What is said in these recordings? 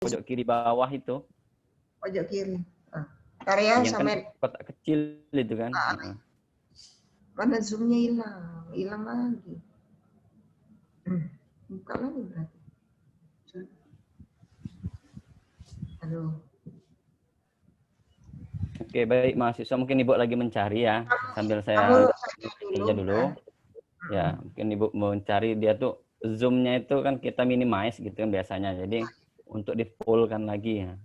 pojok kiri bawah itu. Pojok kiri. Karya yang sama kan kotak kecil itu kan. Mana zoomnya hilang lagi. Buka lagi berarti. Aduh. Oke, baik mahasiswa, mungkin Ibu lagi mencari ya, sambil saya kerja dulu. Ya, mungkin Ibu mencari dia tuh zoom-nya itu kan kita minimize gitu kan biasanya. Jadi untuk di full kan lagi ya.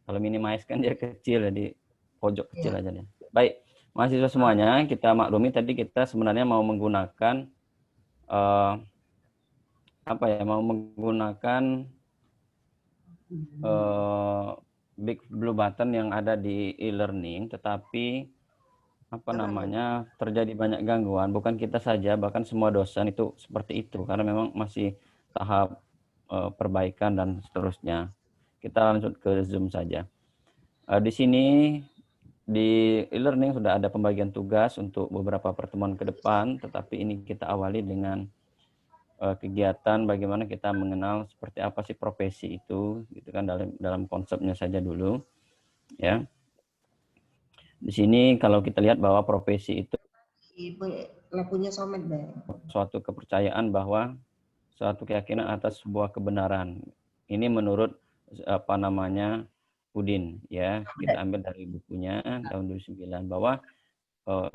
Kalau minimize kan dia kecil, jadi pojok kecil aja deh. Baik, mahasiswa semuanya, kita maklumi tadi kita sebenarnya mau menggunakan mau menggunakan Big Blue Button yang ada di e-learning, tetapi terjadi banyak gangguan. Bukan kita saja, bahkan semua dosen itu seperti itu, karena memang masih tahap perbaikan dan seterusnya. Kita lanjut ke Zoom saja. Di sini di e-learning sudah ada pembagian tugas untuk beberapa pertemuan ke depan, tetapi ini kita awali dengan kegiatan bagaimana kita mengenal seperti apa sih profesi itu, gitu kan, dalam konsepnya saja dulu, ya. Di sini kalau kita lihat bahwa profesi itu suatu kepercayaan bahwa suatu keyakinan atas sebuah kebenaran. Ini menurut Udin, ya, kita ambil dari bukunya tahun 2009, bahwa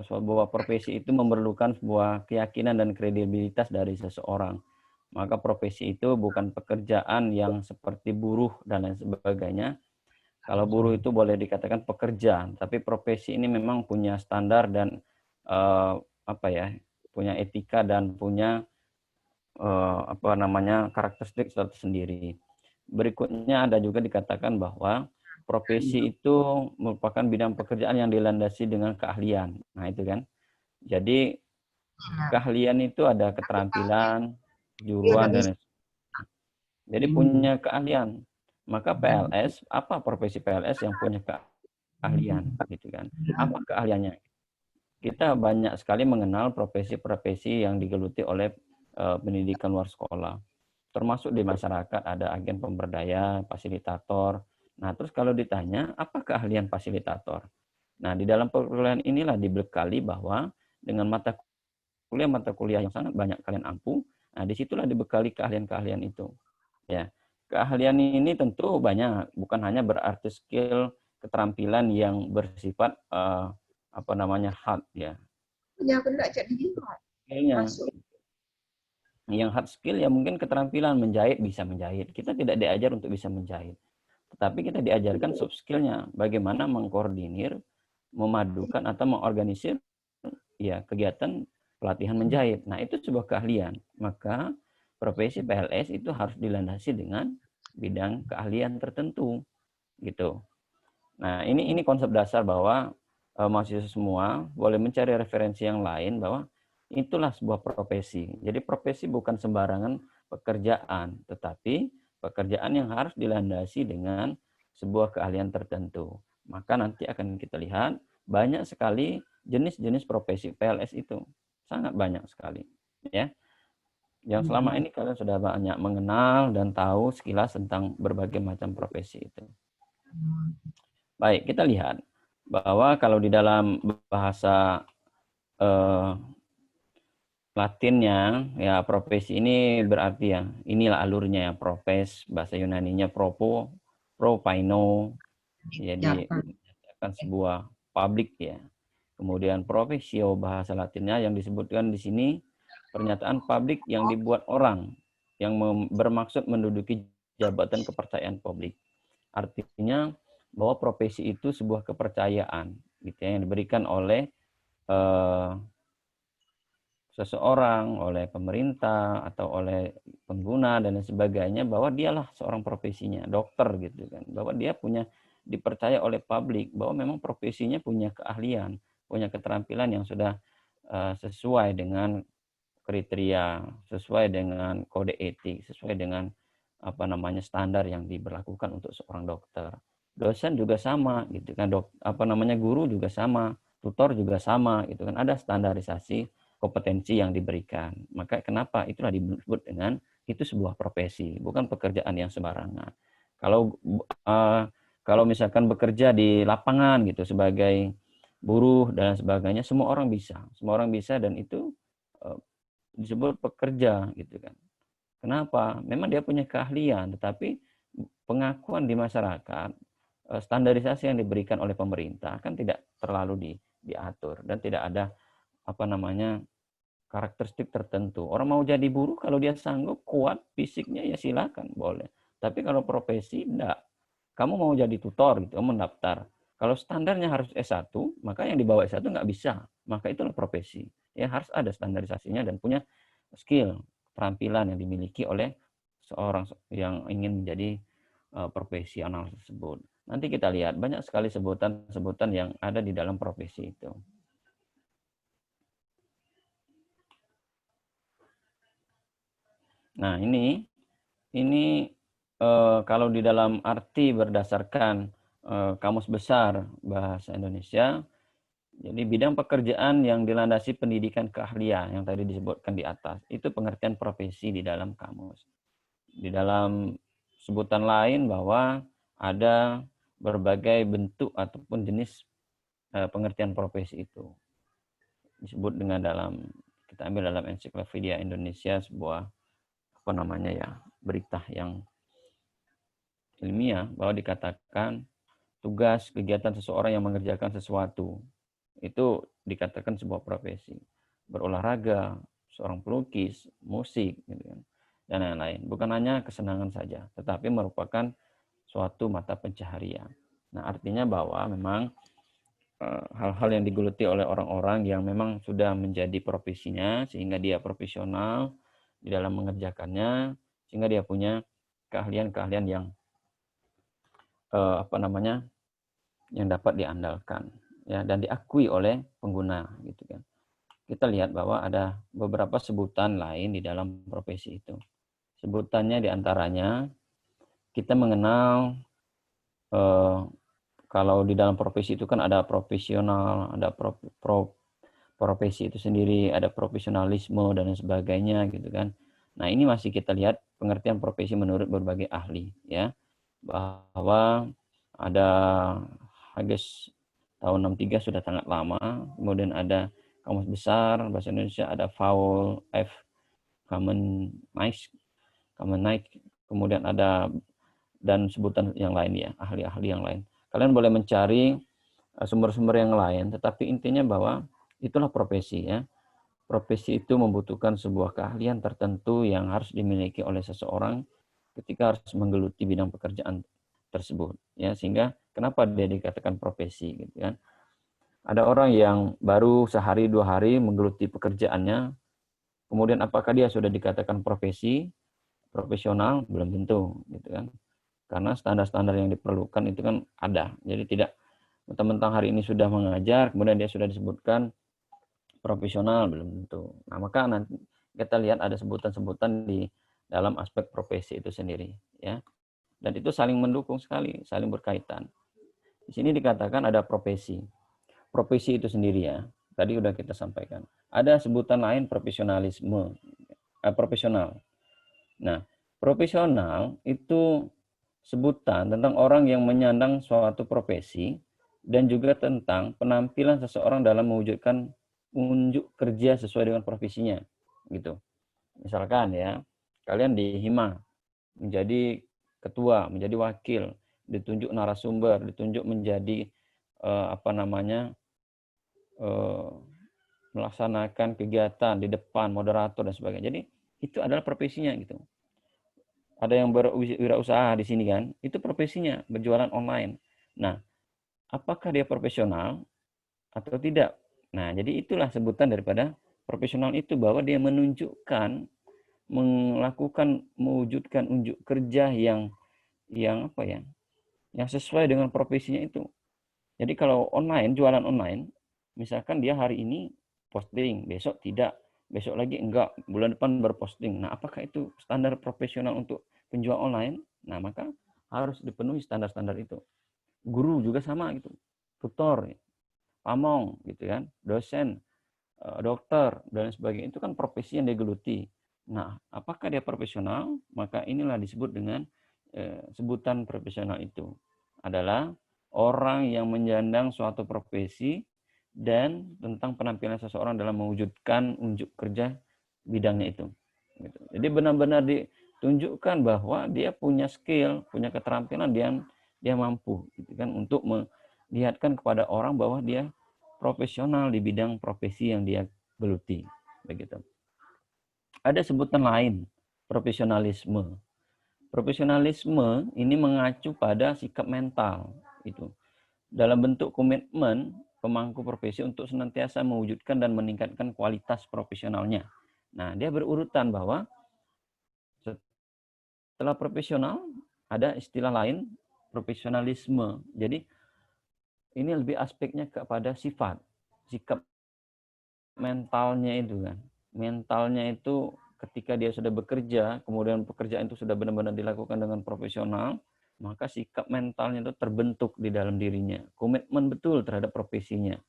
sebuah profesi itu memerlukan sebuah keyakinan dan kredibilitas dari seseorang. Maka profesi itu bukan pekerjaan yang seperti buruh dan lain sebagainya. Kalau buruh itu boleh dikatakan pekerja, tapi profesi ini memang punya standar dan punya etika dan punya karakteristik tersendiri. Berikutnya ada juga dikatakan bahwa profesi itu merupakan bidang pekerjaan yang dilandasi dengan keahlian. Nah, itu kan. Jadi keahlian itu ada keterampilan, juruan, dan jadi punya keahlian. Maka PLS, apa profesi PLS yang punya keahlian, gitu kan? Apa keahliannya? Kita banyak sekali mengenal profesi-profesi yang digeluti oleh pendidikan luar sekolah. Termasuk di masyarakat ada agen pemberdaya, fasilitator. Nah, terus kalau ditanya, apa keahlian fasilitator? Nah, di dalam perkuliahan inilah dibekali bahwa dengan mata kuliah yang sangat banyak kalian ampu, nah disitulah dibekali keahlian-keahlian itu. Ya, keahlian ini tentu banyak, bukan hanya berarti skill, keterampilan yang bersifat hard, ya. Ya, benda jadi Masuk. Yang hard skill ya mungkin keterampilan menjahit, bisa menjahit. Kita tidak diajar untuk bisa menjahit. Tetapi kita diajarkan soft skill-nya, bagaimana mengkoordinir, memadukan atau mengorganisir ya kegiatan pelatihan menjahit. Nah, itu sebuah keahlian. Maka profesi PLS itu harus dilandasi dengan bidang keahlian tertentu, gitu. Nah, ini konsep dasar bahwa mahasiswa semua boleh mencari referensi yang lain bahwa itulah sebuah profesi. Jadi profesi bukan sembarangan pekerjaan, tetapi pekerjaan yang harus dilandasi dengan sebuah keahlian tertentu. Maka nanti akan kita lihat banyak sekali jenis-jenis profesi PLS itu. Sangat banyak sekali, ya. Yang selama ini kalian sudah banyak mengenal dan tahu sekilas tentang berbagai macam profesi itu. Baik, kita lihat bahwa kalau di dalam bahasa Latinnya, ya profesi ini berarti ya, inilah alurnya ya, profes, bahasa Yunaninya propaino, jadi menyatakan sebuah publik ya. Kemudian profesio, bahasa Latinnya yang disebutkan di sini, pernyataan publik yang dibuat orang yang bermaksud menduduki jabatan kepercayaan publik. Artinya bahwa profesi itu sebuah kepercayaan gitu ya, yang diberikan oleh seseorang, oleh pemerintah atau oleh pengguna dan lain sebagainya, bahwa dialah seorang profesinya, dokter gitu kan, bahwa dia punya dipercaya oleh publik bahwa memang profesinya punya keahlian, punya keterampilan yang sudah sesuai dengan kriteria, sesuai dengan kode etik, sesuai dengan standar yang diberlakukan untuk seorang dokter. Dosen juga sama gitu kan, guru juga sama, tutor juga sama gitu kan, ada standarisasi kompetensi yang diberikan. Maka kenapa itulah disebut dengan itu sebuah profesi, bukan pekerjaan yang sembarangan. Kalau kalau misalkan bekerja di lapangan gitu sebagai buruh dan sebagainya, semua orang bisa dan itu disebut pekerja gitu kan. Kenapa? Memang dia punya keahlian, tetapi pengakuan di masyarakat, standarisasi yang diberikan oleh pemerintah kan tidak terlalu diatur dan tidak ada apa namanya karakteristik tertentu. Orang mau jadi buruh kalau dia sanggup, kuat fisiknya ya silakan, boleh. Tapi kalau profesi enggak. Kamu mau jadi tutor gitu, mendaftar. Kalau standarnya harus S1, maka yang di bawah S1 nggak bisa. Maka itulah profesi. Ya harus ada standarisasinya dan punya skill, keterampilan yang dimiliki oleh seorang yang ingin menjadi profesional tersebut. Nanti kita lihat banyak sekali sebutan-sebutan yang ada di dalam profesi itu. Nah, ini kalau di dalam arti berdasarkan Kamus Besar Bahasa Indonesia, jadi bidang pekerjaan yang dilandasi pendidikan keahlian yang tadi disebutkan di atas, itu pengertian profesi di dalam kamus. Di dalam sebutan lain bahwa ada berbagai bentuk ataupun jenis pengertian profesi itu. Disebut dengan kita ambil dalam ensiklopedia Indonesia sebuah apa namanya ya, berita yang ilmiah bahwa dikatakan tugas kegiatan seseorang yang mengerjakan sesuatu itu dikatakan sebuah profesi. Berolahraga, seorang pelukis, musik, gitu kan, dan lain-lain. Bukan hanya kesenangan saja, tetapi merupakan suatu mata pencaharian. Nah, artinya bahwa memang hal-hal yang digeluti oleh orang-orang yang memang sudah menjadi profesinya, sehingga dia profesional di dalam mengerjakannya, sehingga dia punya keahlian-keahlian yang apa namanya, yang dapat diandalkan ya dan diakui oleh pengguna gitu kan. Kita lihat bahwa ada beberapa sebutan lain di dalam profesi itu. Sebutannya diantaranya kita mengenal kalau di dalam profesi itu kan ada profesional, ada profesi itu sendiri, ada profesionalisme dan sebagainya gitu kan. Nah, ini masih kita lihat pengertian profesi menurut berbagai ahli ya. Bahwa ada Hages tahun 63 sudah sangat lama, kemudian ada Kamus Besar Bahasa Indonesia, ada Faul F. Kameneich, kemudian ada dan sebutan yang lain ya, ahli-ahli yang lain. Kalian boleh mencari sumber-sumber yang lain, tetapi intinya bahwa itulah profesi ya. Profesi itu membutuhkan sebuah keahlian tertentu yang harus dimiliki oleh seseorang ketika harus menggeluti bidang pekerjaan tersebut ya, sehingga kenapa dia dikatakan profesi gitu kan. Ada orang yang baru sehari 2 hari menggeluti pekerjaannya, kemudian apakah dia sudah dikatakan profesional? Belum tentu gitu kan. Karena standar-standar yang diperlukan itu kan ada. Jadi tidak mentang-mentang hari ini sudah mengajar, kemudian dia sudah disebutkan profesional, belum tentu. Nah, maka nanti kita lihat ada sebutan-sebutan di dalam aspek profesi itu sendiri ya. Dan itu saling mendukung sekali, saling berkaitan. Di sini dikatakan ada profesi. Profesi itu sendiri ya, tadi udah kita sampaikan. Ada sebutan lain profesionalisme, profesional. Nah, profesional itu sebutan tentang orang yang menyandang suatu profesi dan juga tentang penampilan seseorang dalam mewujudkan unjuk kerja sesuai dengan profesinya, gitu. Misalkan ya, kalian di Hima menjadi ketua, menjadi wakil, ditunjuk narasumber, ditunjuk menjadi apa namanya melaksanakan kegiatan di depan moderator dan sebagainya. Jadi itu adalah profesinya gitu. Ada yang berwirausaha di sini kan, itu profesinya berjualan online. Nah, apakah dia profesional atau tidak? Nah, jadi itulah sebutan daripada profesional itu, bahwa dia menunjukkan, mewujudkan unjuk kerja yang apa ya, yang sesuai dengan profesinya itu. Jadi kalau online, jualan online, misalkan dia hari ini posting, besok tidak, besok lagi enggak, bulan depan berposting. Nah, apakah itu standar profesional untuk penjual online? Nah, maka harus dipenuhi standar-standar itu. Guru juga sama gitu, tutor, pamong gitu kan, dosen, dokter dan sebagainya, itu kan profesi yang digeluti. Nah, apakah dia profesional? Maka inilah disebut dengan sebutan profesional itu adalah orang yang menyandang suatu profesi dan tentang penampilan seseorang dalam mewujudkan unjuk kerja bidangnya itu. Gitu. Jadi benar-benar ditunjukkan bahwa dia punya skill, punya keterampilan, dia mampu, gitu kan, untuk melihatkan kepada orang bahwa dia profesional di bidang profesi yang dia geluti, begitu. Ada sebutan lain, profesionalisme. Profesionalisme ini mengacu pada sikap mental itu dalam bentuk komitmen pemangku profesi untuk senantiasa mewujudkan dan meningkatkan kualitas profesionalnya. Nah, dia berurutan bahwa setelah profesional ada istilah lain, profesionalisme. Jadi ini lebih aspeknya kepada sifat, sikap mentalnya itu kan. Mentalnya itu ketika dia sudah bekerja, kemudian pekerjaan itu sudah benar-benar dilakukan dengan profesional, maka sikap mentalnya itu terbentuk di dalam dirinya. Komitmen betul terhadap profesinya.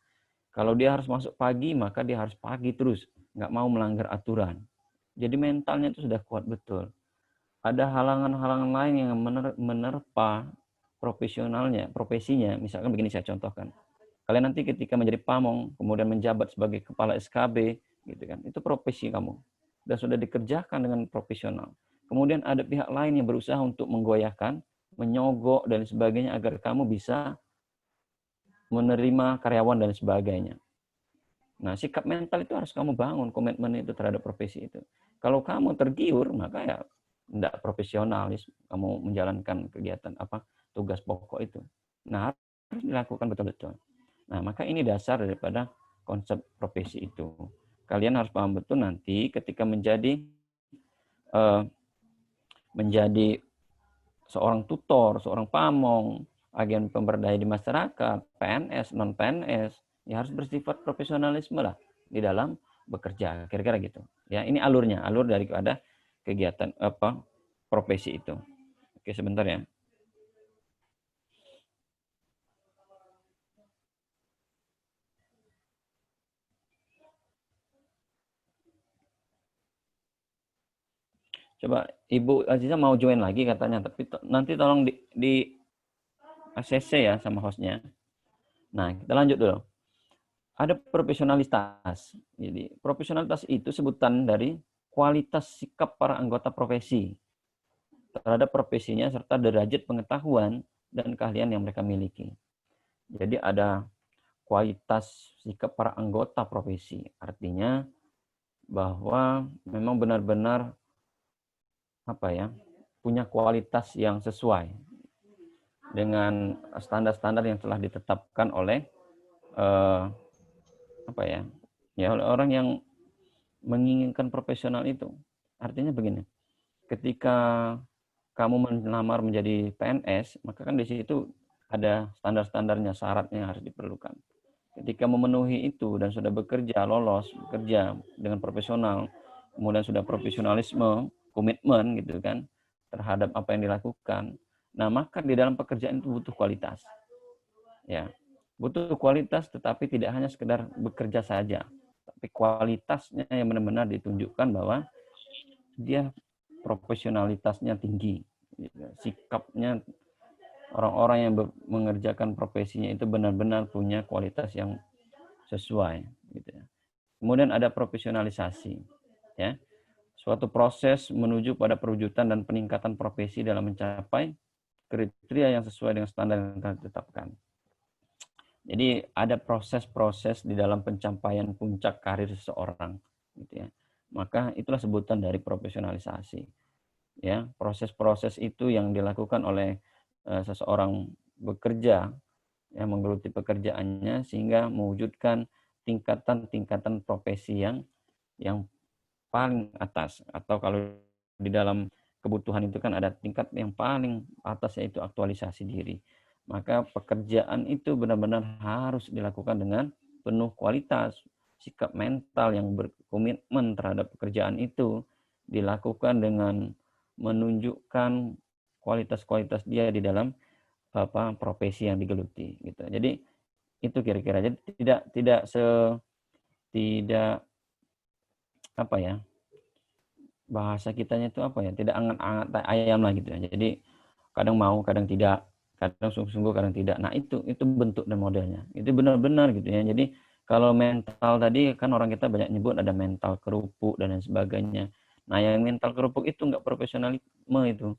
Kalau dia harus masuk pagi, maka dia harus pagi terus. Nggak mau melanggar aturan. Jadi mentalnya itu sudah kuat betul. Ada halangan-halangan lain yang menerpa profesinya. Misalkan begini saya contohkan. Kalian nanti ketika menjadi pamong, kemudian menjabat sebagai kepala SKB, gitu kan, itu profesi kamu. Dan sudah dikerjakan dengan profesional. Kemudian ada pihak lain yang berusaha untuk menggoyahkan, menyogok, dan sebagainya agar kamu bisa menerima karyawan dan sebagainya. Nah, sikap mental itu harus kamu bangun, komitmen itu terhadap profesi itu. Kalau kamu tergiur, maka ya tidak profesionalis kamu menjalankan kegiatan tugas pokok itu. Nah, harus dilakukan betul-betul. Nah, maka ini dasar daripada konsep profesi itu. Kalian harus paham betul nanti ketika menjadi seorang tutor, seorang pamong, agen pemberdaya di masyarakat, PNS, non PNS, ya harus bersifat profesionalisme lah di dalam bekerja, kira-kira gitu. Ya, ini alur daripada kegiatan profesi itu. Oke, sebentar ya. Coba Ibu Aziza mau join lagi katanya, tapi nanti tolong di ACC ya sama hostnya. Nah, kita lanjut dulu. Ada profesionalitas. Jadi, profesionalitas itu sebutan dari kualitas sikap para anggota profesi terhadap profesinya serta derajat pengetahuan dan keahlian yang mereka miliki. Jadi ada kualitas sikap para anggota profesi. Artinya bahwa memang benar-benar punya kualitas yang sesuai dengan standar-standar yang telah ditetapkan oleh oleh orang yang menginginkan profesional itu. Artinya begini, ketika kamu melamar menjadi PNS, maka kan di situ ada standar-standarnya, syaratnya yang harus diperlukan. Ketika memenuhi itu dan sudah lolos bekerja dengan profesional, kemudian sudah profesionalisme, komitmen gitu kan terhadap apa yang dilakukan. Nah, maka di dalam pekerjaan itu butuh kualitas. Ya. Butuh kualitas tetapi tidak hanya sekedar bekerja saja, tapi kualitasnya yang benar-benar ditunjukkan bahwa dia profesionalitasnya tinggi. Sikapnya orang-orang yang mengerjakan profesinya itu benar-benar punya kualitas yang sesuai gitu ya. Kemudian ada profesionalisasi ya. Suatu proses menuju pada perwujudan dan peningkatan profesi dalam mencapai kriteria yang sesuai dengan standar yang telah ditetapkan. Jadi ada proses-proses di dalam pencapaian puncak karir seseorang gitu ya. Maka itulah sebutan dari profesionalisasi. Ya, proses-proses itu yang dilakukan oleh seseorang bekerja yang menggeluti pekerjaannya sehingga mewujudkan tingkatan-tingkatan profesi yang paling atas, atau kalau di dalam kebutuhan itu kan ada tingkat yang paling atas, yaitu aktualisasi diri. Maka pekerjaan itu benar-benar harus dilakukan dengan penuh kualitas. Sikap mental yang berkomitmen terhadap pekerjaan itu dilakukan dengan menunjukkan kualitas-kualitas dia di dalam profesi yang digeluti gitu. Jadi itu kira-kira. Jadi tidak bahasa kitanya itu tidak angat-angat ayam lah gitu ya. Jadi Kadang mau, kadang tidak. Kadang sungguh-sungguh, kadang tidak. Nah, itu bentuk dan modelnya. Itu benar-benar gitu ya. Jadi kalau mental tadi kan orang kita banyak nyebut ada mental kerupuk dan lain sebagainya. Nah, yang mental kerupuk itu nggak profesionalisme itu.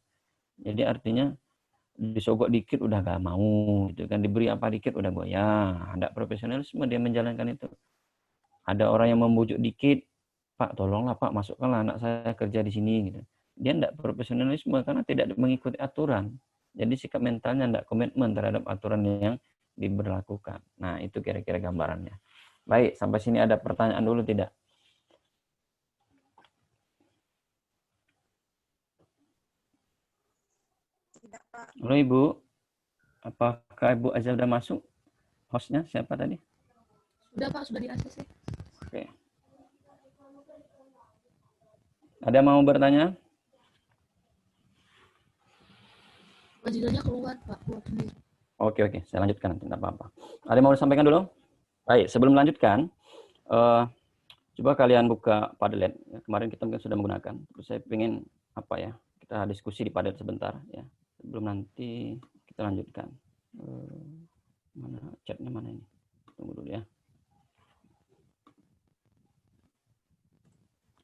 Jadi artinya disogok dikit udah gak mau gitu kan, diberi apa dikit udah goyah. Ada profesionalisme dia menjalankan itu. Ada orang yang membujuk dikit, Pak tolonglah Pak, masukkanlah anak saya kerja di sini gitu. Dia tidak profesionalisme karena tidak mengikuti aturan. Jadi sikap mentalnya tidak komitmen terhadap aturan yang diberlakukan. Nah, itu kira-kira gambarannya. Baik, sampai sini ada pertanyaan dulu tidak? Tidak, Pak. Halo Ibu, apakah Ibu Azza sudah masuk? Hostnya siapa tadi? Sudah, Pak, sudah di ACC. Oke. Ada mau bertanya? Wajibannya keluar, Pak. Keluar sendiri. Oke, saya lanjutkan nanti, tidak apa-apa. Ada yang mau disampaikan dulu? Baik, sebelum melanjutkan, coba kalian buka Padlet. Ya, kemarin kita mungkin sudah menggunakan. Terus saya ingin kita diskusi di Padlet sebentar ya. Sebelum nanti kita lanjutkan. Mana chatnya mana ini? Tunggu dulu ya.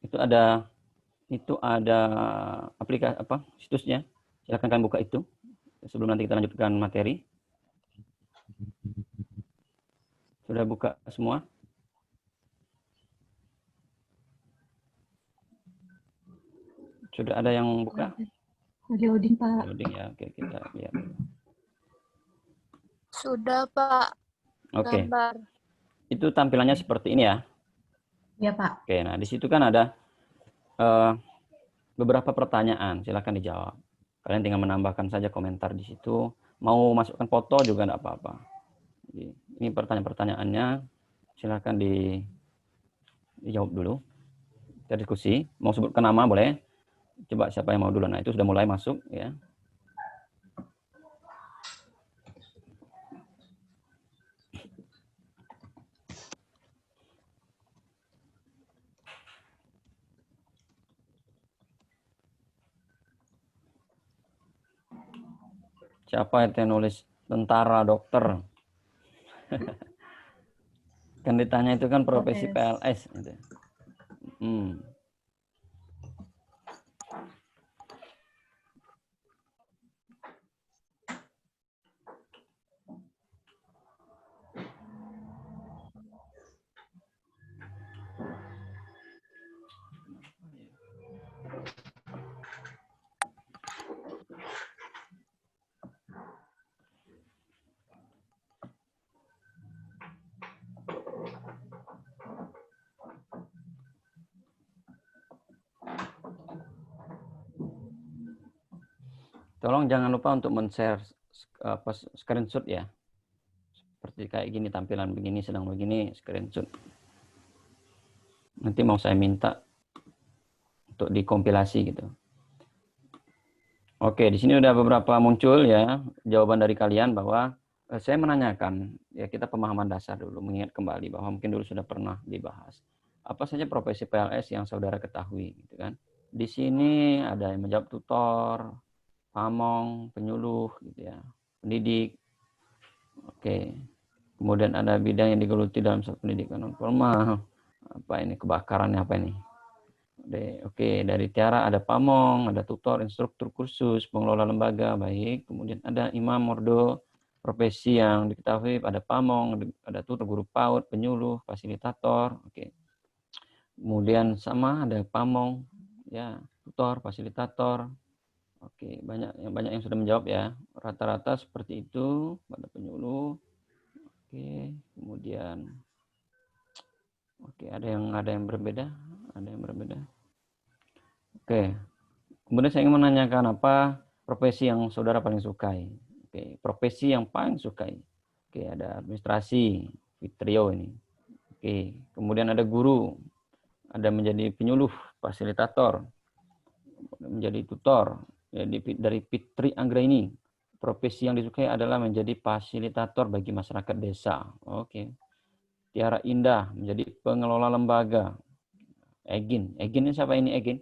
Itu ada aplikasi situsnya. Silakan kalian buka itu. Sebelum nanti kita lanjutkan materi. Sudah buka semua? Sudah ada yang buka? Lagi loading, Pak. Loading ya, oke kita lihat. Sudah, Pak. Oke. Gambar. Itu tampilannya seperti ini ya. Ya, Pak. Oke, nah di situ kan ada beberapa pertanyaan, silakan dijawab. Kalian tinggal menambahkan saja komentar di situ. Mau masukkan foto juga enggak apa-apa. Jadi, ini pertanyaan-pertanyaannya, silakan dijawab dulu. Kita diskusi. Mau sebutkan nama boleh. Coba siapa yang mau dulu. Nah, itu sudah mulai masuk ya. Siapa yang nulis tentara, dokter? Kan ditanya itu kan profesi PLS. Gitu. Tolong jangan lupa untuk men-share screenshot ya. Seperti kayak gini tampilan begini, sedang begini, screenshot. Nanti mau saya minta untuk dikompilasi gitu. Oke, di sini udah beberapa muncul ya jawaban dari kalian bahwa saya menanyakan ya, kita pemahaman dasar dulu, mengingat kembali bahwa mungkin dulu sudah pernah dibahas. Apa saja profesi PLS yang saudara ketahui gitu kan. Di sini ada yang menjawab tutor, pamong, penyuluh gitu ya, pendidik. Oke. Kemudian ada bidang yang digeluti dalam satu pendidikan non formal. Apa ini kebakarannya apa ini? Oke, dari Tiara ada pamong, ada tutor, instruktur kursus, pengelola lembaga, baik. Kemudian ada imam, mordo, profesi yang diketahui, ada pamong, ada tutor, guru PAUD, penyuluh, fasilitator. Oke. Kemudian sama ada pamong, ya, tutor, fasilitator. Oke, banyak yang sudah menjawab ya. Rata-rata seperti itu pada penyuluh. Oke, kemudian ada yang berbeda, Oke. Kemudian saya ingin menanyakan apa profesi yang saudara paling sukai. Oke, profesi yang paling sukai. Oke, ada administrasi, Fitrio ini. Oke, kemudian ada guru, ada menjadi penyuluh, fasilitator, menjadi tutor. Jadi dari Fitri Anggraini, profesi yang disukai adalah menjadi fasilitator bagi masyarakat desa. Oke. Tiara Indah menjadi pengelola lembaga. Egin ini siapa ini Egin?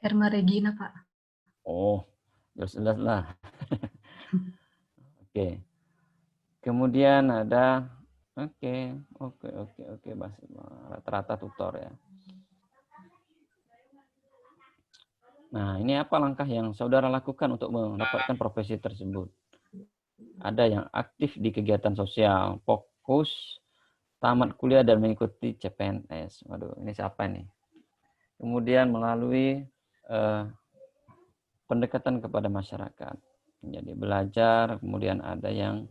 Herma Regina, Pak. Oh, Jelas-jelas lah. Oke. Kemudian ada oke, rata-rata tutor ya. Nah, ini apa langkah yang saudara lakukan untuk mendapatkan profesi tersebut? Ada yang aktif di kegiatan sosial, fokus, tamat kuliah dan mengikuti CPNS. Waduh, ini siapa nih? Kemudian melalui pendekatan kepada masyarakat. Jadi belajar, kemudian ada yang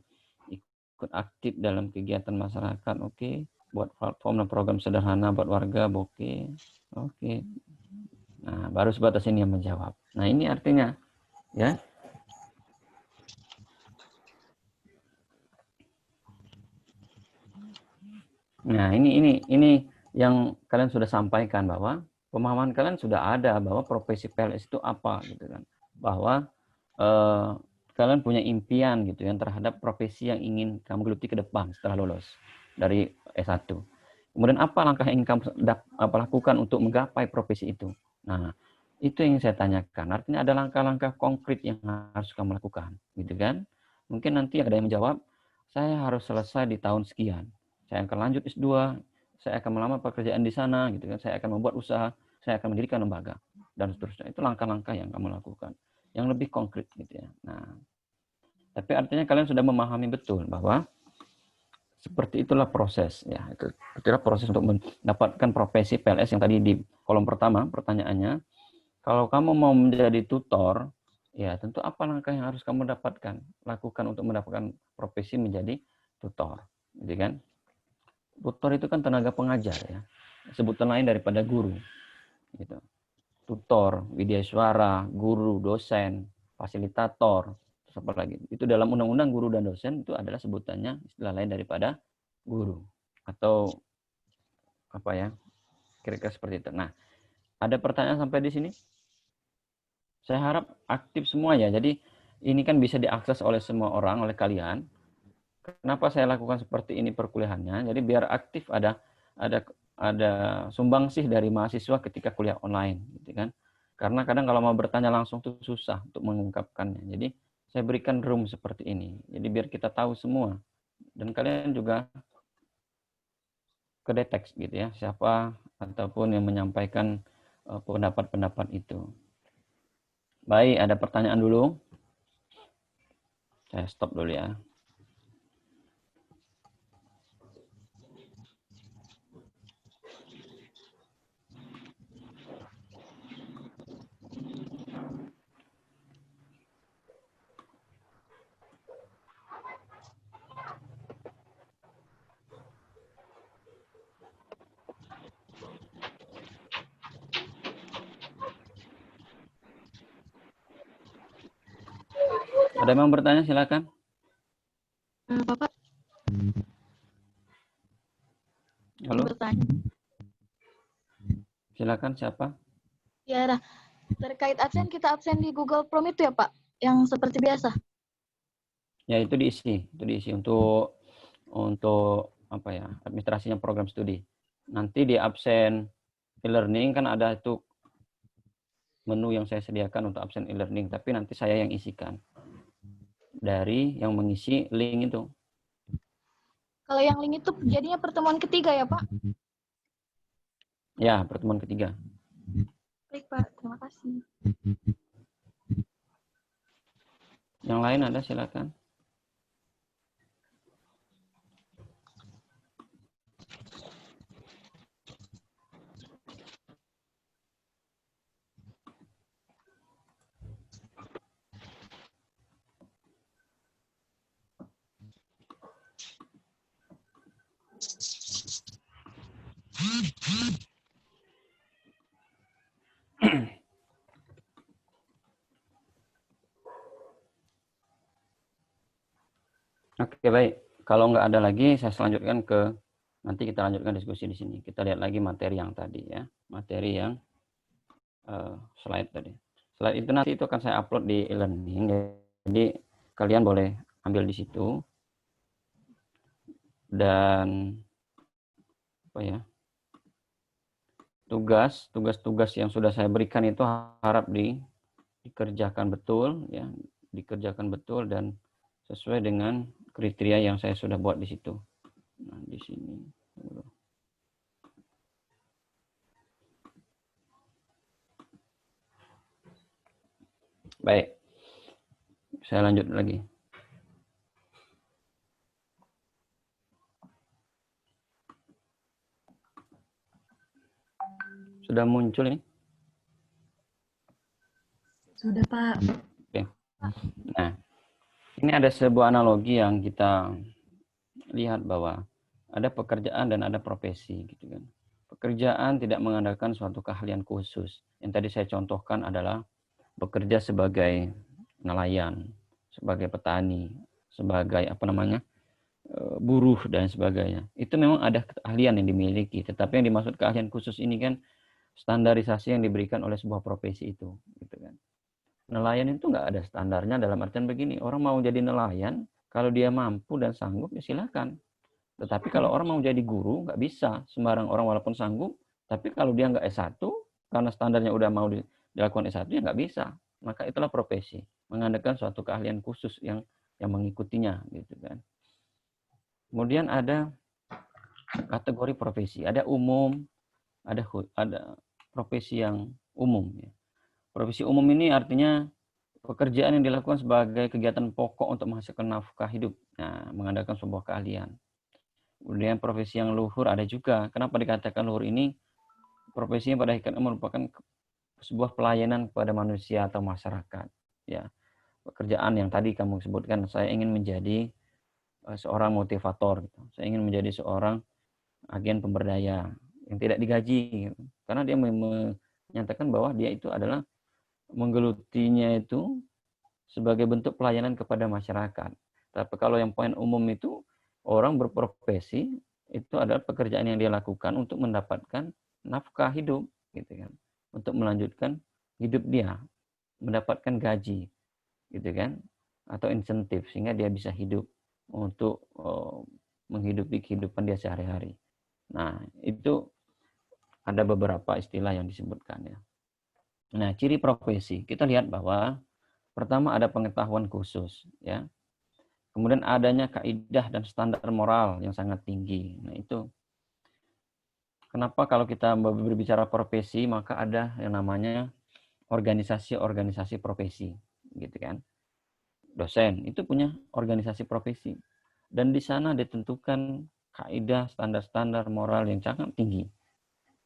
ikut aktif dalam kegiatan masyarakat, oke. Buat platform dan program sederhana buat warga, oke. Oke. Nah, baru sebatas ini yang menjawab. Nah, ini artinya ya. Nah, ini yang kalian sudah sampaikan bahwa pemahaman kalian sudah ada bahwa profesi PLS itu apa gitu kan. Bahwa kalian punya impian gitu yang terhadap profesi yang ingin kamu geluti ke depan setelah lulus dari S1. Kemudian apa langkah yang ingin kamu lakukan untuk menggapai profesi itu? Nah, itu yang saya tanyakan. Artinya ada langkah-langkah konkret yang harus kamu lakukan, gitu kan? Mungkin nanti ada yang menjawab, saya harus selesai di tahun sekian. Saya akan lanjut S2, saya akan melamar pekerjaan di sana, gitu kan? Saya akan membuat usaha, saya akan mendirikan lembaga, dan seterusnya. Itu langkah-langkah yang kamu lakukan, yang lebih konkret, gitu ya. Nah, tapi artinya kalian sudah memahami betul bahwa seperti itulah proses ya. Itulah proses untuk mendapatkan profesi PLS yang tadi di kolom pertama pertanyaannya. Kalau kamu mau menjadi tutor, ya tentu apa langkah yang harus kamu lakukan untuk mendapatkan profesi menjadi tutor, gitu kan? Tutor itu kan tenaga pengajar ya. Sebutan lain daripada guru, gitu. Tutor, widyaswara, guru, dosen, fasilitator, apa lagi? Itu dalam undang-undang guru dan dosen itu adalah sebutannya istilah lain daripada guru atau apa ya? Kira-kira seperti itu. Nah, ada pertanyaan sampai di sini? Saya harap aktif semua ya. Jadi ini kan bisa diakses oleh semua orang, oleh kalian. Kenapa saya lakukan seperti ini perkuliahannya? Jadi biar aktif ada sumbangsih dari mahasiswa ketika kuliah online, gitu kan? Karena kadang kalau mau bertanya langsung tuh susah untuk mengungkapkannya. Jadi saya berikan room seperti ini. Jadi biar kita tahu semua dan kalian juga kedetek gitu ya siapa ataupun yang menyampaikan pendapat-pendapat itu. Baik, ada pertanyaan dulu. Saya stop dulu ya. Ada yang mau bertanya silakan. Bapak Halo, bertanya. silakan siapa? Ya, nah, terkait absen, kita absen di Google Form itu ya Pak, yang seperti biasa. Ya itu diisi untuk apa ya administrasinya program studi. Nanti di absen e-learning kan ada itu menu yang saya sediakan untuk absen e-learning, tapi nanti saya yang isikan dari yang mengisi link itu. Kalau yang link itu jadinya pertemuan ketiga ya Pak? Ya, pertemuan ketiga. Baik Pak, terima kasih. Yang lain ada silakan. Oke, baik. Kalau nggak ada lagi, saya selanjutkan nanti kita lanjutkan diskusi di sini. Kita lihat lagi materi yang tadi ya, materi yang slide tadi. Slide itu nanti itu akan saya upload di e-learning. Jadi kalian boleh ambil di situ. Dan apa ya? Tugas yang sudah saya berikan itu harap dikerjakan betul, ya, dikerjakan betul dan sesuai dengan kriteria yang saya sudah buat di situ. Nah, di sini. Baik, saya lanjut lagi. Sudah muncul ini? Sudah, Pak. Oke. Nah, ini ada sebuah analogi yang kita lihat bahwa ada pekerjaan dan ada profesi, gitu kan. Pekerjaan tidak mengandalkan suatu keahlian khusus. Yang tadi saya contohkan adalah bekerja sebagai nelayan, sebagai petani, sebagai buruh dan sebagainya. Itu memang ada keahlian yang dimiliki, tetapi yang dimaksud keahlian khusus ini kan standarisasi yang diberikan oleh sebuah profesi itu, gitu kan. Nelayan itu nggak ada standarnya dalam artian begini, orang mau jadi nelayan, kalau dia mampu dan sanggup ya silakan. Tetapi kalau orang mau jadi guru, nggak bisa. Sembarang orang walaupun sanggup, tapi kalau dia nggak S1, karena standarnya udah mau dilakukan S1, ya nggak bisa. Maka itulah profesi, mengandalkan suatu keahlian khusus yang mengikutinya, gitu kan. Kemudian ada kategori profesi, ada umum, ada profesi yang umum. Ya. Profesi umum ini artinya pekerjaan yang dilakukan sebagai kegiatan pokok untuk menghasilkan nafkah hidup, nah, mengandalkan sebuah keahlian. Kemudian profesi yang luhur ada juga. Kenapa dikatakan luhur ini? Profesinya pada hakikatnya merupakan sebuah pelayanan kepada manusia atau masyarakat. Ya, pekerjaan yang tadi kamu sebutkan, saya ingin menjadi seorang motivator. Gitu. Saya ingin menjadi seorang agen pemberdaya yang tidak digaji, gitu. Karena dia menyatakan bahwa dia itu adalah menggelutinya itu sebagai bentuk pelayanan kepada masyarakat. Tapi kalau yang poin umum itu orang berprofesi itu adalah pekerjaan yang dia lakukan untuk mendapatkan nafkah hidup, gitu kan, untuk melanjutkan hidup dia, mendapatkan gaji, gitu kan, atau insentif sehingga dia bisa hidup untuk menghidupi kehidupan dia sehari-hari. Nah, itu ada beberapa istilah yang disebutkan ya. Nah, ciri profesi kita lihat bahwa pertama ada pengetahuan khusus, ya. Kemudian adanya kaidah dan standar moral yang sangat tinggi. Nah, itu kenapa kalau kita berbicara profesi maka ada yang namanya organisasi-organisasi profesi, gitu kan. Dosen itu punya organisasi profesi dan di sana ditentukan kaidah, standar-standar moral yang sangat tinggi.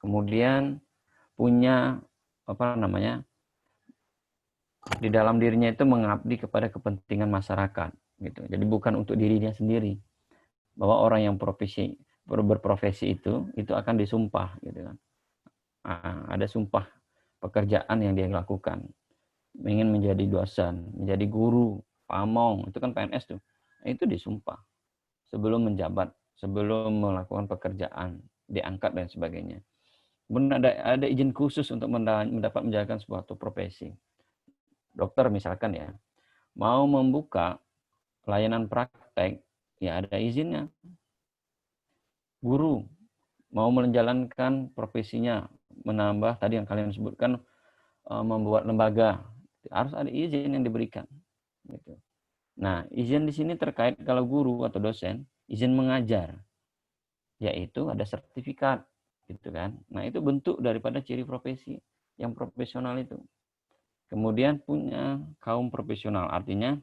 Kemudian punya di dalam dirinya itu mengabdi kepada kepentingan masyarakat, gitu. Jadi bukan untuk dirinya sendiri. Bahwa orang yang berprofesi itu akan disumpah, gitu kan. Ada sumpah pekerjaan yang dia lakukan. Ingin menjadi dosen, menjadi guru, pamong, itu kan PNS tuh. Itu disumpah sebelum menjabat, sebelum melakukan pekerjaan, diangkat dan sebagainya. Kemudian ada izin khusus untuk mendapat menjalankan suatu profesi. Dokter misalkan ya, mau membuka layanan praktek, ya ada izinnya. Guru mau menjalankan profesinya, menambah tadi yang kalian sebutkan, membuat lembaga, harus ada izin yang diberikan. Gitu. Nah, izin di sini terkait kalau guru atau dosen, izin mengajar, yaitu ada sertifikat, gitu kan. Nah, itu bentuk daripada ciri profesi yang profesional itu. Kemudian punya kaum profesional, artinya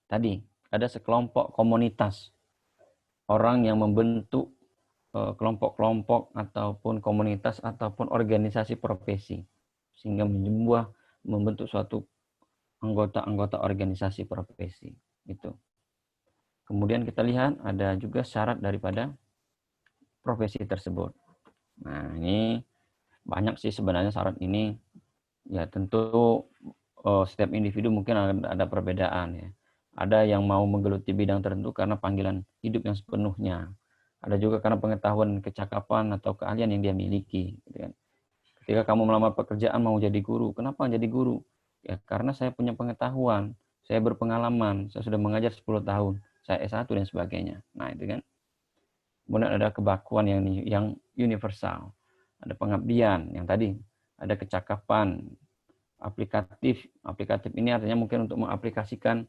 tadi ada sekelompok komunitas orang yang membentuk kelompok-kelompok ataupun komunitas ataupun organisasi profesi sehingga membentuk suatu anggota-anggota organisasi profesi itu. Kemudian kita lihat ada juga syarat daripada profesi tersebut. Nah, ini banyak sih sebenarnya syarat ini. Ya tentu setiap individu mungkin ada perbedaan ya. Ada yang mau menggeluti bidang tertentu karena panggilan hidup yang sepenuhnya. Ada juga karena pengetahuan, kecakapan atau keahlian yang dia miliki. Gitu kan. Ketika kamu melamar pekerjaan mau jadi guru, kenapa jadi guru? Ya karena saya punya pengetahuan, saya berpengalaman, saya sudah mengajar 10 tahun, saya S1 dan sebagainya. Nah itu kan. Kemudian ada kebakuan yang universal. Ada pengabdian yang tadi, ada kecakapan, aplikatif. Aplikatif ini artinya mungkin untuk mengaplikasikan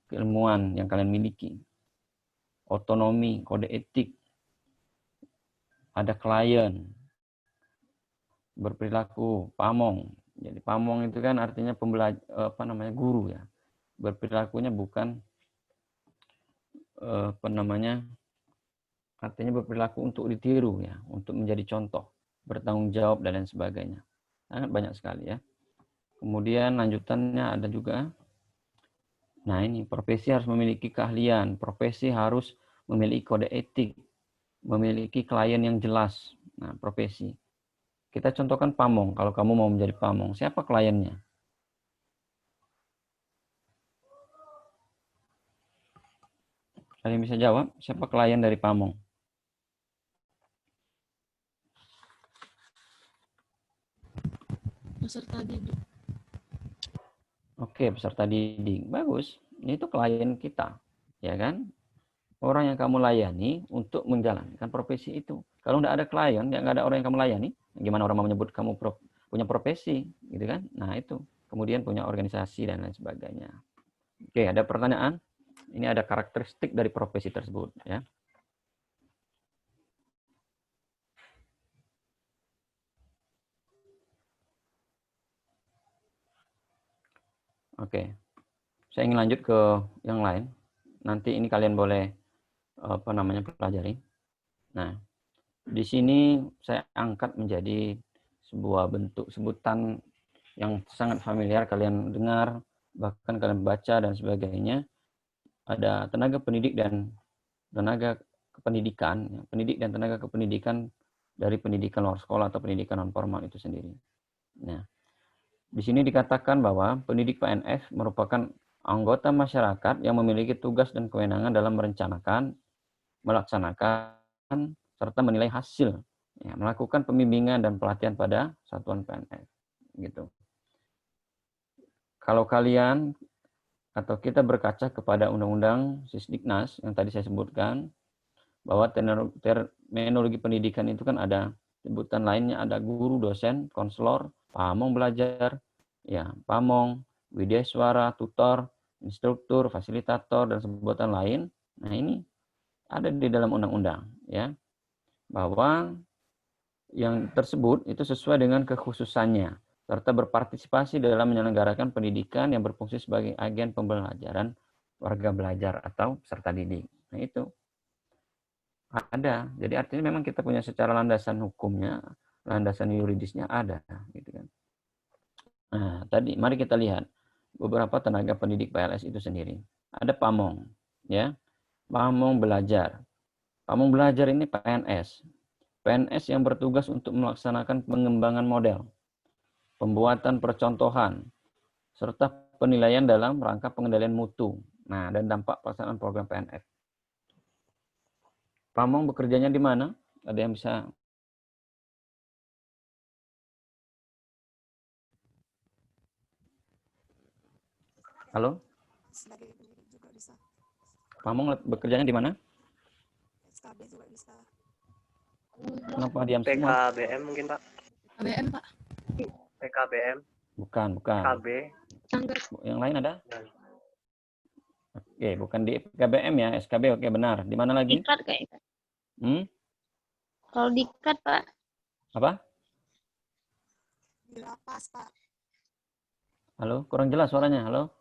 keilmuan yang kalian miliki. Otonomi, kode etik. Ada klien. Berperilaku, pamong. Jadi pamong itu kan artinya guru ya. Berperilakunya bukan artinya berperilaku untuk ditiru ya, untuk menjadi contoh, bertanggung jawab dan lain sebagainya. Sangat banyak sekali ya. Kemudian lanjutannya ada juga, nah ini profesi harus memiliki keahlian, profesi harus memiliki kode etik, memiliki klien yang jelas. Nah, profesi. Kita contohkan pamong, kalau kamu mau menjadi pamong, siapa kliennya? Kalian bisa jawab, siapa klien dari pamong? Peserta didik. Oke, peserta didik. Bagus. Itu klien kita. Ya kan? Orang yang kamu layani untuk menjalankan profesi itu. Kalau nggak ada klien, nggak ada orang yang kamu layani, gimana orang mau menyebut kamu punya profesi, gitu kan? Nah itu. Kemudian punya organisasi dan lain sebagainya. Oke, ada pertanyaan? Ini ada karakteristik dari profesi tersebut, ya. Oke, saya ingin lanjut ke yang lain. Nanti ini kalian boleh pelajari. Nah, di sini saya angkat menjadi sebuah bentuk sebutan yang sangat familiar kalian dengar, bahkan kalian baca dan sebagainya. Ada tenaga pendidik dan tenaga kependidikan, pendidik dan tenaga kependidikan dari pendidikan luar sekolah atau pendidikan non formal itu sendiri. Nah, di sini dikatakan bahwa pendidik PNS merupakan anggota masyarakat yang memiliki tugas dan kewenangan dalam merencanakan, melaksanakan, serta menilai hasil, ya, melakukan pembimbingan dan pelatihan pada satuan PNS. Gitu. Kalau kalian atau kita berkaca kepada Undang-Undang Sisdiknas yang tadi saya sebutkan, bahwa terminologi pendidikan itu kan ada sebutan lainnya, ada guru, dosen, konselor, pamong belajar, ya, pamong, widyaswara, tutor, instruktur, fasilitator, dan sebutan lain. Nah ini ada di dalam undang-undang, ya, bahwa yang tersebut itu sesuai dengan kekhususannya, serta berpartisipasi dalam menyelenggarakan pendidikan yang berfungsi sebagai agen pembelajaran warga belajar atau peserta didik. Nah itu ada. Jadi artinya memang kita punya secara landasan hukumnya, landasan yuridisnya ada, gitu kan. Nah, tadi mari kita lihat beberapa tenaga pendidik PLS itu sendiri. Ada pamong, ya. Pamong belajar. Pamong belajar ini PNS. PNS yang bertugas untuk melaksanakan pengembangan model, pembuatan percontohan, serta penilaian dalam rangka pengendalian mutu. Nah, dan dampak pelaksanaan program PNS. Pamong bekerjanya di mana? Ada yang bisa? Halo? Sebagai pendidik juga bisa. Pamong bekerjanya di mana? SKB juga bisa. Kenapa diam semua? PKBM mungkin Pak. KBM, Pak. PKBM. Bukan. KB. Yang lain ada? Oke, bukan di PKBM ya, SKB. Oke, benar. Di mana lagi? Diklat kayaknya. Kalau diklat, Pak. Apa? Di lapas, Pak. Halo, kurang jelas suaranya. Halo.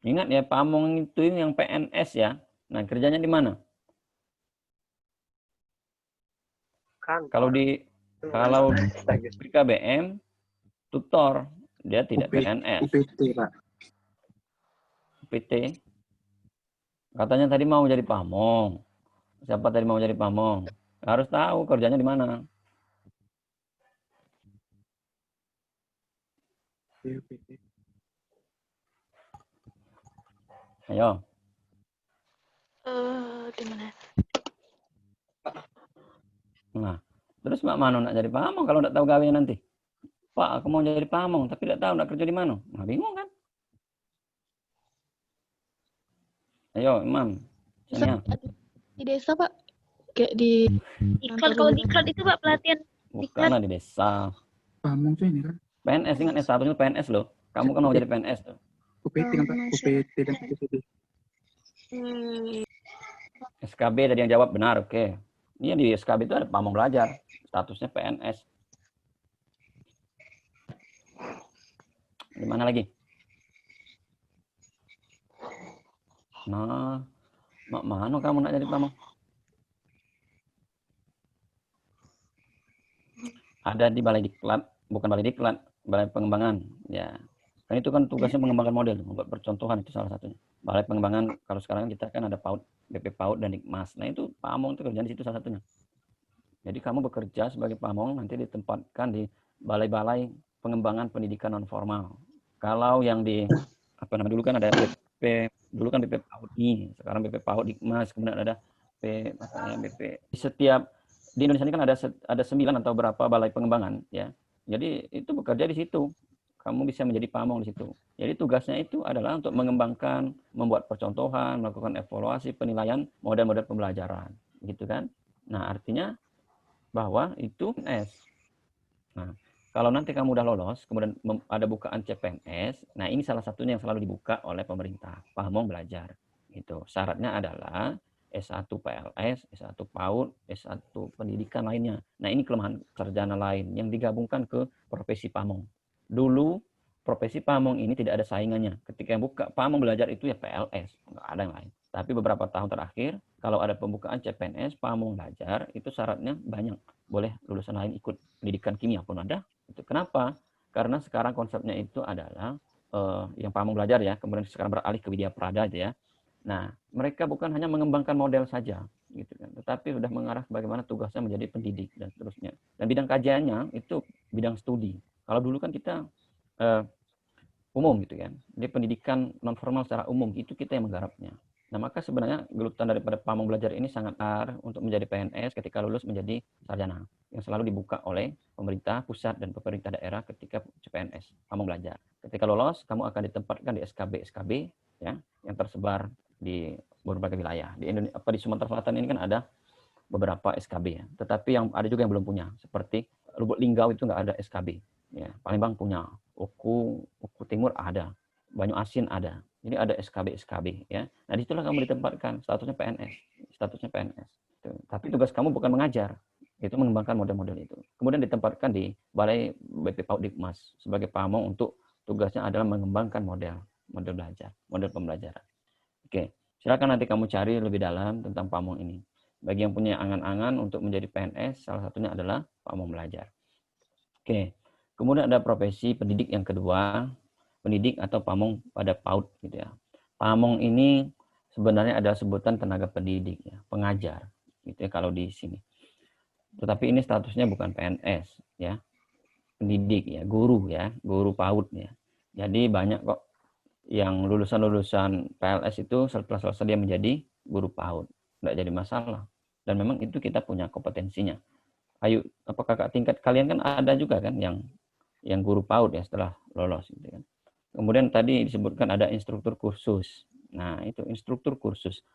Ingat ya, pamong itu yang PNS ya. Nah, kerjanya di mana? Kalau di PKBM, tutor, dia tidak PNS. UPT, Pak. UPT. Katanya tadi mau jadi pamong. Siapa tadi mau jadi pamong? Harus tahu kerjanya di mana. UPT. Ayo. Di mana? Nah, terus Mak Mano nak jadi pamong kalau tidak tahu gawe nanti. Pak, aku mau jadi pamong tapi tidak tahu nak kerja di mana. Nah, bingung kan? Ayo, Imam. Sini. Di desa, Pak. Kayak di Diklat, kalau diklat itu Pak pelatihan Bukanlah di desa. Pamong tuh ini kan. PNS, ingat S1 itu PNS loh. Kamu kan mau jadi PNS tuh. UPT kan Pak, UPT dan UPT. SKB tadi yang jawab benar, oke. Ini di SKB itu ada pamong belajar, statusnya PNS. Di mana lagi? Nah, mana kamu nak jadi pamong? Ada di Balai Diklat, bukan Balai Diklat, Balai Pengembangan. Ya, kan itu kan tugasnya mengembangkan model, membuat percontohan itu salah satunya. Balai Pengembangan, kalau sekarang kita kan ada PAUD, BP PAUD dan Dikmas. Nah itu pamong itu kerjaan di situ salah satunya. Jadi kamu bekerja sebagai pamong nanti ditempatkan di balai-balai pengembangan pendidikan non formal. Kalau yang di apa namanya dulu kan ada BP, dulu kan BP PAUD ini, sekarang BP PAUD Dikmas, kemudian ada BP. Setiap di Indonesia ini kan ada 9 atau berapa balai pengembangan ya. Jadi itu bekerja di situ. Kamu bisa menjadi pamong di situ. Jadi tugasnya itu adalah untuk mengembangkan, membuat percontohan, melakukan evaluasi, penilaian model-model pembelajaran, gitu kan? Nah, artinya bahwa itu PNS. Nah, kalau nanti kamu udah lolos, kemudian ada bukaan CPNS, nah ini salah satunya yang selalu dibuka oleh pemerintah, pamong belajar. Gitu. Syaratnya adalah S1 PLS, S1 PAUD, S1 pendidikan lainnya. Nah, ini kelemahan sarjana lain yang digabungkan ke profesi pamong. Dulu profesi pamong ini tidak ada saingannya. Ketika yang buka pamong belajar itu ya PLS, nggak ada yang lain. Tapi beberapa tahun terakhir, kalau ada pembukaan CPNS, pamong belajar, itu syaratnya banyak. Boleh lulusan lain ikut pendidikan kimia pun ada. Itu kenapa? Karena sekarang konsepnya itu adalah yang pamong belajar ya, kemudian sekarang beralih ke Widya Prada itu ya. Nah, mereka bukan hanya mengembangkan model saja, gitu kan, tetapi sudah mengarah bagaimana tugasnya menjadi pendidik dan seterusnya. Dan bidang kajiannya itu bidang studi. Kalau dulu kan kita umum gitu kan, jadi pendidikan non formal secara umum itu kita yang menggarapnya. Nah, maka sebenarnya gelutan daripada pamong belajar ini sangat untuk menjadi PNS ketika lulus menjadi sarjana yang selalu dibuka oleh pemerintah pusat dan pemerintah daerah ketika CPNS pamong belajar. Ketika lolos, kamu akan ditempatkan di SKB ya yang tersebar di berbagai wilayah. Di Sumatera Selatan ini kan ada beberapa SKB ya. Tetapi yang ada juga yang belum punya. Seperti Lubuk Linggau itu nggak ada SKB. Ya, Palembang punya. Oku Timur ada. Banyu Asin ada. Jadi ada SKB ya. Nah, disitulah kamu ditempatkan statusnya PNS. Tapi tugas kamu bukan mengajar. Itu mengembangkan model-model itu. Kemudian ditempatkan di Balai BP PAUD Dikmas sebagai pamong untuk tugasnya adalah mengembangkan model belajar, model pembelajaran. Oke, silakan nanti kamu cari lebih dalam tentang pamong ini. Bagi yang punya angan-angan untuk menjadi PNS, salah satunya adalah pamong belajar. Oke, kemudian ada profesi pendidik yang kedua, pendidik atau pamong pada PAUD gitu ya. Pamong ini sebenarnya adalah sebutan tenaga pendidik ya, pengajar gitu ya kalau di sini. Tetapi ini statusnya bukan PNS ya. Pendidik ya, guru PAUD ya. Jadi banyak kok yang lulusan PLS itu setelah selesai dia menjadi guru PAUD, nggak jadi masalah. Dan memang itu kita punya kompetensinya. Ayo, apakah kakak tingkat kalian kan ada juga kan yang guru PAUD ya setelah lolos gitu kan. Kemudian tadi disebutkan ada instruktur kursus. Nah itu instruktur kursus.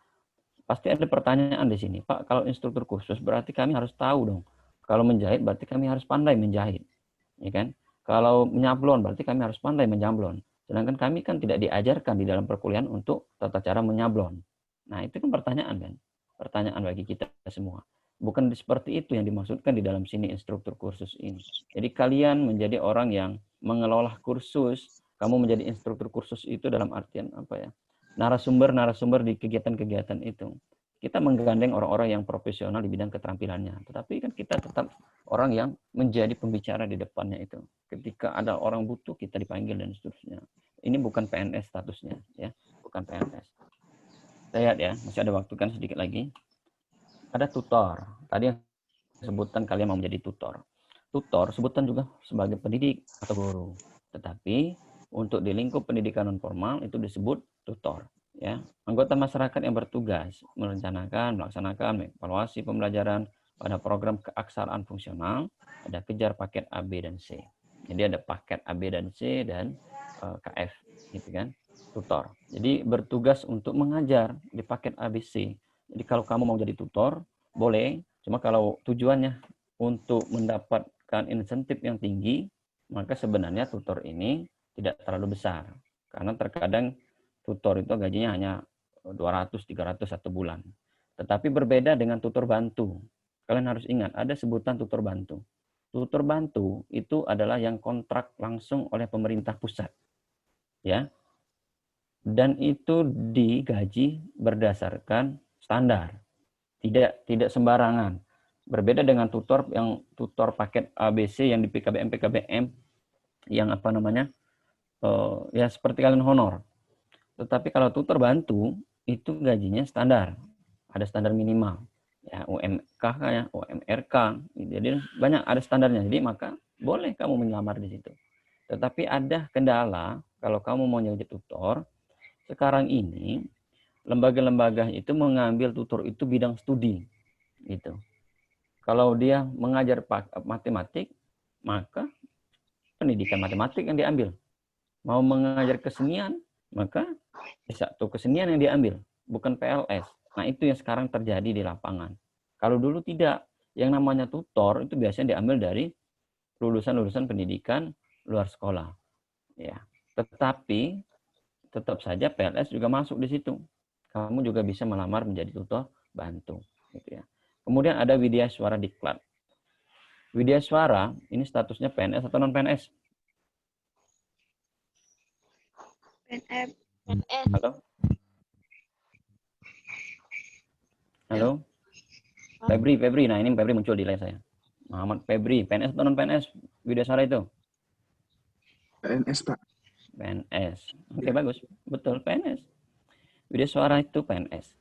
Pasti ada pertanyaan di sini, Pak. Kalau instruktur kursus berarti kami harus tahu dong. Kalau menjahit berarti kami harus pandai menjahit, ya kan? Kalau menyablon berarti kami harus pandai menyablon. Sedangkan kami kan tidak diajarkan di dalam perkuliahan untuk tata cara menyablon. Nah, itu kan pertanyaan kan? Pertanyaan bagi kita semua. Bukan seperti itu yang dimaksudkan di dalam sini instruktur kursus ini. Jadi kalian menjadi orang yang mengelola kursus, kamu menjadi instruktur kursus itu dalam artian apa ya? Narasumber di kegiatan-kegiatan itu. Kita menggandeng orang-orang yang profesional di bidang keterampilannya. Tetapi kan kita tetap orang yang menjadi pembicara di depannya itu. Ketika ada orang butuh, kita dipanggil dan seterusnya. Ini bukan PNS statusnya, ya, bukan PNS. Kita lihat ya, masih ada waktu kan sedikit lagi. Ada tutor. Tadi yang sebutan kalian mau menjadi tutor. Tutor sebutan juga sebagai pendidik atau guru. Tetapi untuk di lingkup pendidikan non formal itu disebut tutor. Ya, anggota masyarakat yang bertugas merencanakan, melaksanakan, evaluasi pembelajaran pada program keaksaraan fungsional, ada kejar paket A, B, dan C. Jadi ada paket A, B, dan C, dan KF, gitu kan, tutor. Jadi bertugas untuk mengajar di paket A, B, C. Jadi kalau kamu mau jadi tutor, boleh. Cuma kalau tujuannya untuk mendapatkan insentif yang tinggi, maka sebenarnya tutor ini tidak terlalu besar. Karena terkadang tutor itu gajinya hanya 200-300 satu bulan. Tetapi berbeda dengan tutor bantu. Kalian harus ingat, ada sebutan tutor bantu. Tutor bantu itu adalah yang kontrak langsung oleh pemerintah pusat. Ya. Dan itu digaji berdasarkan standar. Tidak sembarangan. Berbeda dengan tutor yang tutor paket ABC yang di PKBM yang apa namanya? Ya seperti kalian honor. Tetapi kalau tutor bantu itu gajinya standar. Ada standar minimal. Ya UMK ya, UMRK. Jadi banyak ada standarnya. Jadi maka boleh kamu menyamar di situ. Tetapi ada kendala kalau kamu mau jadi tutor, sekarang ini lembaga-lembaga itu mengambil tutor itu bidang studi gitu. Kalau dia mengajar matematik, maka pendidikan matematik yang diambil. Mau mengajar kesenian, maka satu kesenian yang diambil, bukan PLS. Nah, itu yang sekarang terjadi di lapangan. Kalau dulu tidak, yang namanya tutor itu biasanya diambil dari lulusan-lulusan pendidikan luar sekolah. Ya. Tetapi tetap saja PLS juga masuk di situ. Kamu juga bisa melamar menjadi tutor bantu, gitu ya. Kemudian ada Widya Suara Diklat. Widya Suara ini statusnya PNS atau non PNS? PNS. Halo? Halo? Febri. Nah, ini Febri muncul di layar saya. Muhammad Febri, PNS atau non PNS? Widya Suara itu? PNS, Pak. PNS. Oke, bagus. Betul, PNS. Widya Suara itu PNS.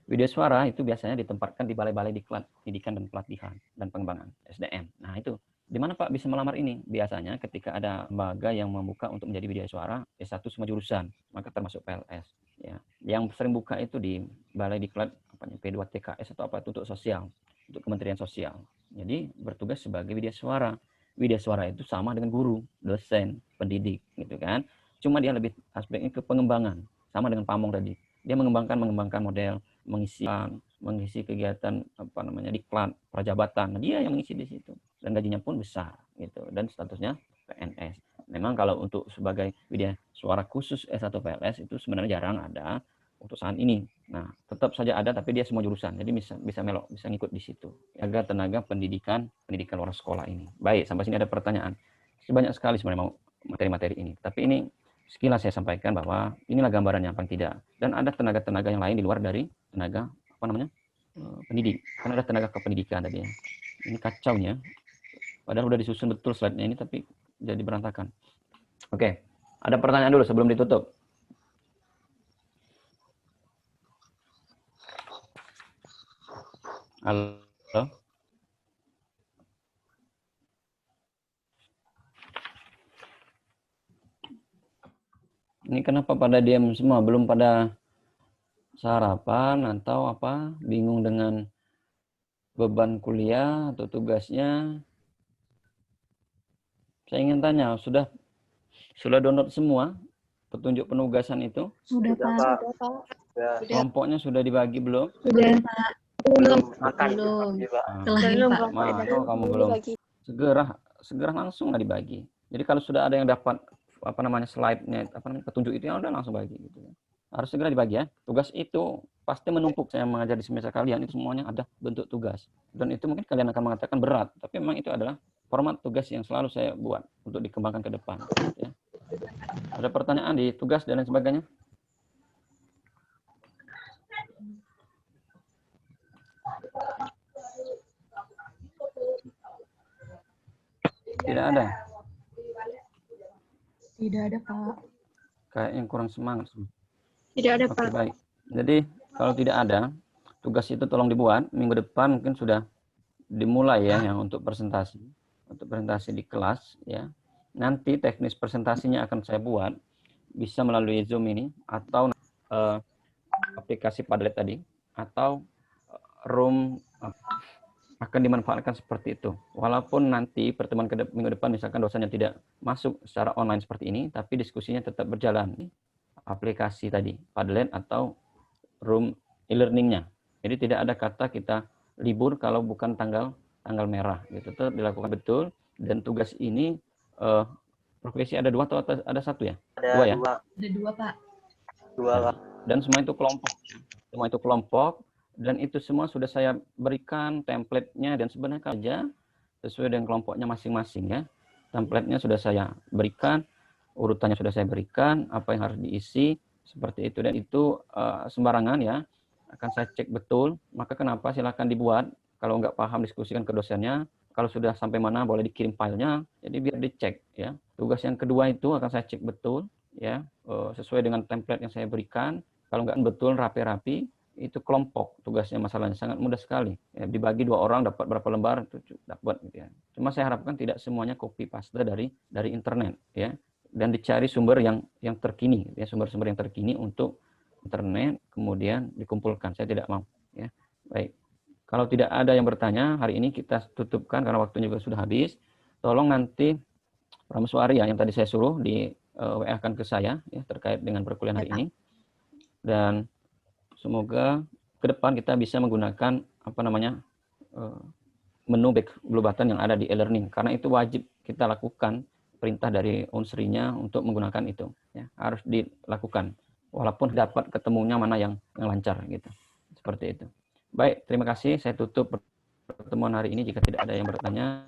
Widya Suara itu biasanya ditempatkan di balai-balai diklat, pendidikan dan pelatihan dan pengembangan SDM. Nah, itu di mana Pak bisa melamar ini? Biasanya ketika ada lembaga yang membuka untuk menjadi Widya Suara S1 semua jurusan, maka termasuk PLS. Ya, yang sering buka itu di balai diklat P2TKS atau apa itu untuk sosial, untuk Kementerian Sosial. Jadi bertugas sebagai Widya Suara. Widya Suara itu sama dengan guru, dosen, pendidik, gitu kan? Cuma dia lebih aspeknya ke pengembangan, sama dengan Pamong tadi. Dia mengembangkan model, mengisi kegiatan apa namanya diklat prajabatan, dia yang mengisi di situ dan gajinya pun besar gitu dan statusnya PNS. Memang kalau untuk sebagai Widya Suara khusus S1 PLS itu sebenarnya jarang ada untuk saat ini. Nah, tetap saja ada tapi dia semua jurusan. Jadi bisa melok, bisa ngikut di situ. Tenaga pendidikan luar sekolah ini. Baik, sampai sini ada pertanyaan. Banyak sekali sebenarnya mau materi-materi ini. Tapi ini sekilas saya sampaikan bahwa inilah gambarannya paling tidak. Dan ada tenaga-tenaga yang lain di luar dari tenaga pendidik. Karena ada tenaga kependidikan tadi ya. Ini kacaunya. Padahal udah disusun betul slide-nya ini tapi jadi berantakan. Oke. Ada pertanyaan dulu sebelum ditutup. Halo. Ini kenapa pada diam semua? Belum pada sarapan atau apa? Bingung dengan beban kuliah atau tugasnya? Saya ingin tanya, sudah download semua petunjuk penugasan itu? Sudah, Pak. Ya, Kelompoknya sudah dibagi belum? Sudah, Pak. belum makan. Belum. Pak. Belum, Pak. Kalau kamu belum, segera langsung dibagi. Jadi kalau sudah ada yang dapat slide-nya, petunjuk itu ya udah langsung bagi gitu ya. Harus segera dibagi ya. Tugas itu pasti menumpuk. Saya mengajar di semester kalian itu semuanya ada bentuk tugas. Dan itu mungkin kalian akan mengatakan berat, tapi memang itu adalah format tugas yang selalu saya buat untuk dikembangkan ke depan ya. Ada pertanyaan di tugas dan lain sebagainya? Tidak ada. Tidak ada, Pak. Kayak yang kurang semangat. Tidak ada, Oke, Pak. baik. Jadi kalau tidak ada, tugas itu tolong dibuat. Minggu depan mungkin sudah dimulai ya yang untuk presentasi. Untuk presentasi di kelas ya. Nanti teknis presentasinya akan saya buat bisa melalui Zoom ini atau aplikasi Padlet tadi atau Room akan dimanfaatkan seperti itu. Walaupun nanti pertemuan minggu depan misalkan dosennya tidak masuk secara online seperti ini, tapi diskusinya tetap berjalan. Aplikasi tadi, Padlet atau Room e-learning-nya. Jadi tidak ada kata kita libur kalau bukan tanggal merah. Gitu. Tetap dilakukan betul dan tugas ini profesi ada 2 atau ada 1 ya? Ada 2 ya? 2. Ada 2, Pak. 2 Pak. Dan semua itu kelompok. Semua itu kelompok, dan itu semua sudah saya berikan template-nya, dan sebenarnya aja sesuai dengan kelompoknya masing-masing ya. Template-nya sudah saya berikan, urutannya sudah saya berikan, apa yang harus diisi, seperti itu. Dan itu sembarangan ya, akan saya cek betul. Maka kenapa silakan dibuat, kalau nggak paham diskusikan ke dosennya, kalau sudah sampai mana boleh dikirim filenya, jadi biar dicek ya. Tugas yang kedua itu akan saya cek betul ya, sesuai dengan template yang saya berikan. Kalau nggak betul rapi-rapi, itu kelompok tugasnya, masalahnya sangat mudah sekali. Ya, dibagi 2 orang dapat berapa lembar itu dapat gitu ya. Cuma saya harapkan tidak semuanya copy paste dari internet ya, dan dicari sumber yang terkini ya, sumber-sumber yang terkini untuk internet kemudian dikumpulkan. Saya tidak mau ya. Baik. Kalau tidak ada yang bertanya, hari ini kita tutupkan karena waktunya juga sudah habis. Tolong nanti Prameswari ya yang tadi saya suruh di WA-kan ke saya ya terkait dengan perkuliahan hari ini. Dan semoga ke depan kita bisa menggunakan menu Blue Button yang ada di e-learning, karena itu wajib kita lakukan, perintah dari unsrinya untuk menggunakan itu ya, harus dilakukan walaupun dapat ketemunya mana yang lancar gitu. Seperti itu. Baik, terima kasih. Saya tutup pertemuan hari ini jika tidak ada yang bertanya.